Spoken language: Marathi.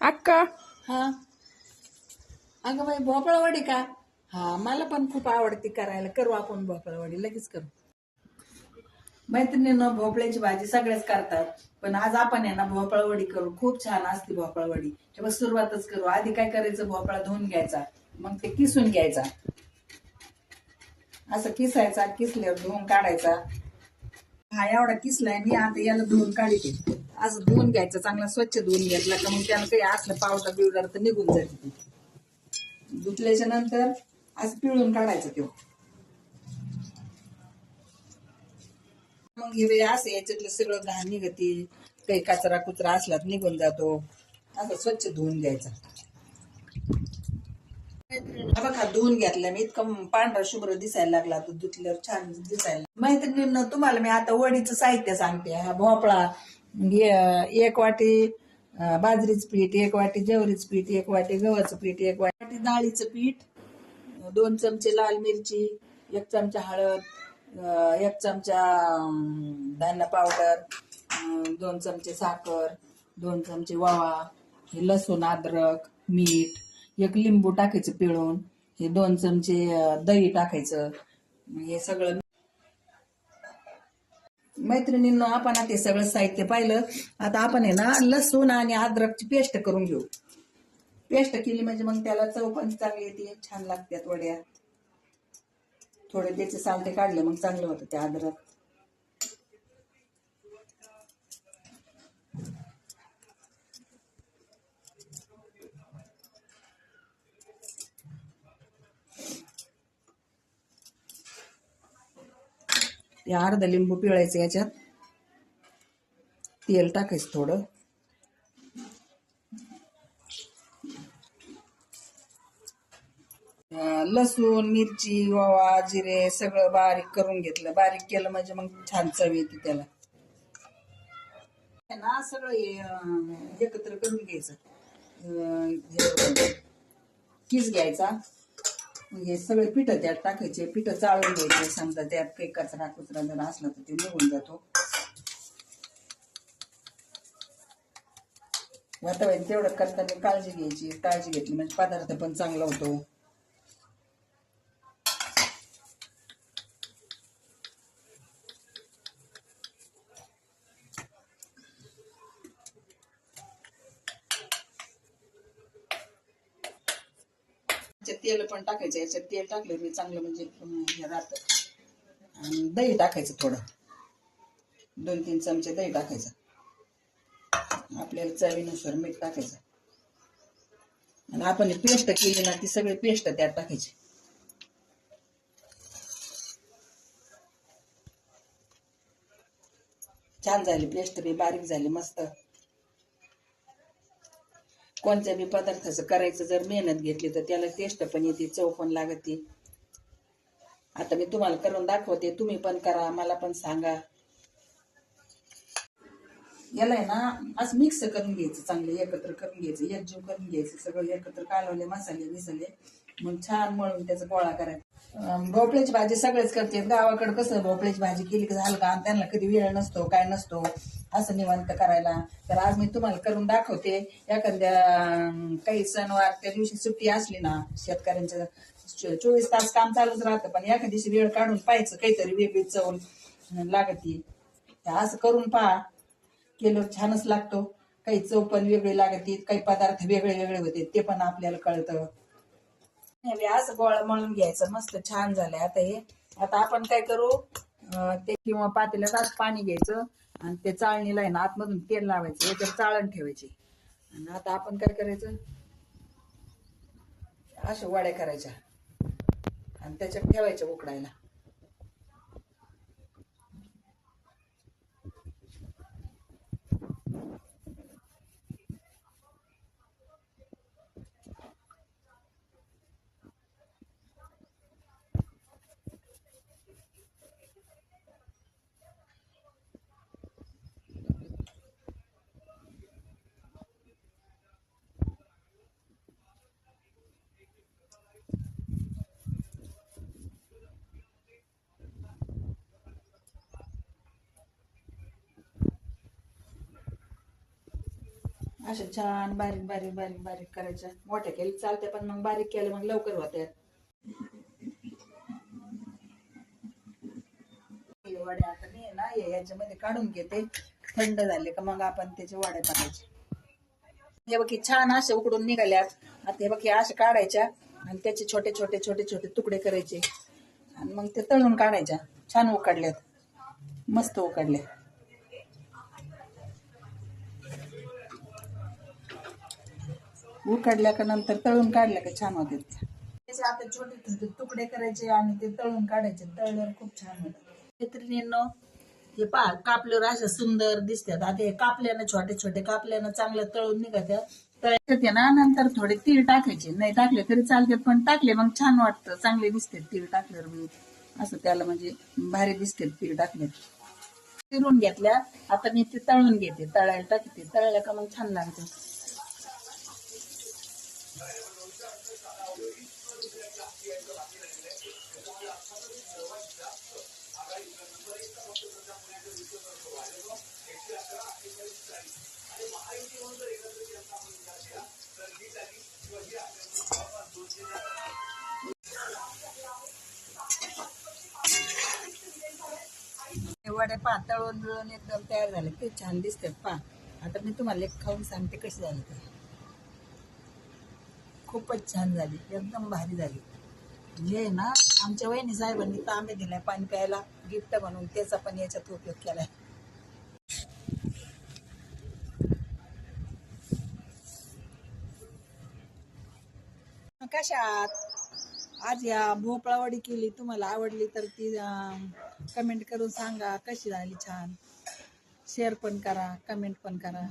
अक्का. हा. अगं बाई भोपळावडी का? हा, मला पण खूप आवडते करायला. करू आपण भोपळावडी, लगेच करू. मैत्रिणीनं भोपळ्याची भाजी सगळेच करतात, पण आज आपण आहे ना भोपळावडी करू. खूप छान असते भोपळावडी. तेव्हा सुरुवातच करू. आधी काय करायचं, भोपळा धुवून घ्यायचा, मग ते किसून घ्यायचा. असं किसायचा, किसल्यावर धुवून काढायचा. हा एवढा किसलाय मी, आता याला धुवून काढते. असं धुवून घ्यायचं, चांगला स्वच्छ धुवून घेतला का मग त्याला काही असलं पावडर बिवडर तर निघून जाते. धुतल्याच्या नंतर असं पिळून काढायचं तो. मग हे असं याच्यातलं सगळं घाण निघते, काही कचरा कुचरा असला तर निघून जातो. असं स्वच्छ धुवून घ्यायचा. बघा धुवून घेतलं मी, इतकं पांढरा शुभ्र दिसायला लागला, तर धुतल्यावर छान दिसायला. मैत्रिणींनो, तुम्हाला मी आता वडीचं साहित्य सांगते. हा भोपळा, एक वाटी बाजरीचं पीठ, एक वाटी ज्वारीचं पीठ, एक वाटी गव्हाचं पीठ, एक वाटी डाळीचं पीठ, 2 चमचे लाल मिरची, 1 चमचा हळद, 1 चमचा धना पावडर, 2 चमचे साखर, 2 चमचे ओवा, हे लसूण अद्रक, मीठ, 1 लिंबू टाकायचं पिळून, हे 2 चमचे दही टाकायचं. हे सगळं मैत्रिणींनो, आपण आता हे सगळं साहित्य पाहिलं. आता आपण आहे ना लसूण आणि अद्रकची पेस्ट करून घेऊ. पेस्ट केली म्हणजे मग त्याला चव पण चांगली येते, छान लागतात वड्या. थोडे त्याचे सालटे काढले मग चांगलं होतं ते अद्रक. ते अर्धा लिंबू पिळायचं, याच्यात तेल टाकायचं थोडं, लसूण मिरची ओवा जिरे सगळं बारीक करून घेतलं. बारीक केलं म्हणजे मग छान चव येते त्याला. ना सगळं एकत्र करून घ्यायचं, किस घ्यायचा. हे सगळे पीठ त्यात टाकायचे, पीठ चाळून घ्यायचे. समजा त्यात काही कचरा कुचरा जर असला तर ते निघून जातो. वातावरण तेवढं करताना काळजी घ्यायची. काळजी घेतली म्हणजे पदार्थ पण चांगला होतो. तेल पण टाकायचं, याच्यात तेल टाकलं मी चांगलं म्हणजे हे राहतं. आणि दही टाकायचं थोडं, 2-3 चमचे दही टाकायचं. आपल्याला चवीनुसार मीठ टाकायचं. आणि आपण पेस्ट केली ना ती सगळी पेस्ट त्यात टाकायची. छान झाली पेस्ट, बी बारीक झाली मस्त. कोणत्या बी पदार्थाचं करायचं जर मेहनत घेतली तर त्याला टेस्ट पण येते, चव पण लागते. आता मी तुम्हाला करून दाखवते, तुम्ही पण करा, मला पण सांगा. याला आहे ना असं मिक्स करून घ्यायचं, चांगले एकत्र करून घ्यायचं, एकजीव करून घ्यायचं. सगळं एकत्र कालवले मसाले मिसले मग छान मळून त्याचा गोळा करायचा. भोपळ्याची भाजी सगळेच करते. गावाकडे कसं भोपळ्याची भाजी केली की झालं का, त्यांना कधी वेळ नसतो, काय नसतो असं निवांत करायला. तर आज मी तुम्हाला करून दाखवते. एखाद्या काही सणवार त्या दिवशी सुट्टी असली ना, शेतकऱ्यांचं 24 तास काम चालूच राहतं, पण एखाद्या दिवशी वेळ काढून पाहायचं, काहीतरी वेगळी चव लागती. असं करून पहा, केलं छानच लागतो. काही चव पण वेगळी लागते, काही पदार्थ वेगळे वेगळे होते, ते पण आपल्याला कळतं. असं गोळा मळून घ्यायचं, मस्त छान झालंय. आता आपण काय करू, ते किंवा पातेल्यात पाणी घ्यायचं आणि ते चाळणीला आहे ना आतमधून तेल लावायचं, याच्यावर चाळण ठेवायची. आणि आता आपण काय करायचं, अशा वड्या करायच्या आणि त्याच्यात ठेवायच्या उकडायला. अशा छान बारीक बारीक बारीक बारीक करायच्या. मोठ्या केली चालते पण मग बारीक केलं मग लवकर होते. वड्या आता मी ना याच्यामध्ये काढून घेते. थंड झाले का मग आपण त्याचे वड्या टाकायचे. हे बघ छान असे उकडून निघाल्यात. आता हे बघ असे काढायच्या आणि त्याचे छोटे छोटे छोटे छोटे तुकडे करायचे आणि मग ते तळून काढायच्या. छान उकडल्यात, मस्त उकडले. उकडल्या का नंतर तळून काढल्या का छान होते. त्याचे आता छोटे छोटे तुकडे करायचे आणि ते तळून काढायचे. तळल्यावर खूप छान होतं. मैत्रिणींनो, हे पहा कापल्यावर अशा सुंदर दिसतात. आता हे कापल्यानं छोटे छोटे कापल्यानं चांगलं तळून निघत्या. तळायचे ना नंतर थोडे तीळ टाकायचे. नाही टाकले तरी चालतात पण टाकले मग छान वाटतं, चांगले दिसते तीळ टाकल्यावर मी असं त्याला म्हणजे भारी दिसते तीळ टाकले. चिरून घेतल्या. आता मी ते तळून घेते, तळायला टाकते. तळल्या का मग छान लागते. वड्या पा तळून बिळून एकदम तयार झाले. ते छान दिसतात पा. आता मी तुम्हाला एक खाऊन सांगते कशी झाली ते. खूपच छान झाली, एकदम भारी झाली. हे ना आमच्या वहिनी साहेबांनी तांबे दिलाय पाणी प्यायला गिफ्ट म्हणून, त्याचा पण याच्यात उपयोग केलाय. कशात आज या भोपळा वडी केली. तुम्हाला आवडली तर ती कमेंट करून सांगा कशी झाली. छान शेअर पण करा, कमेंट पण करा.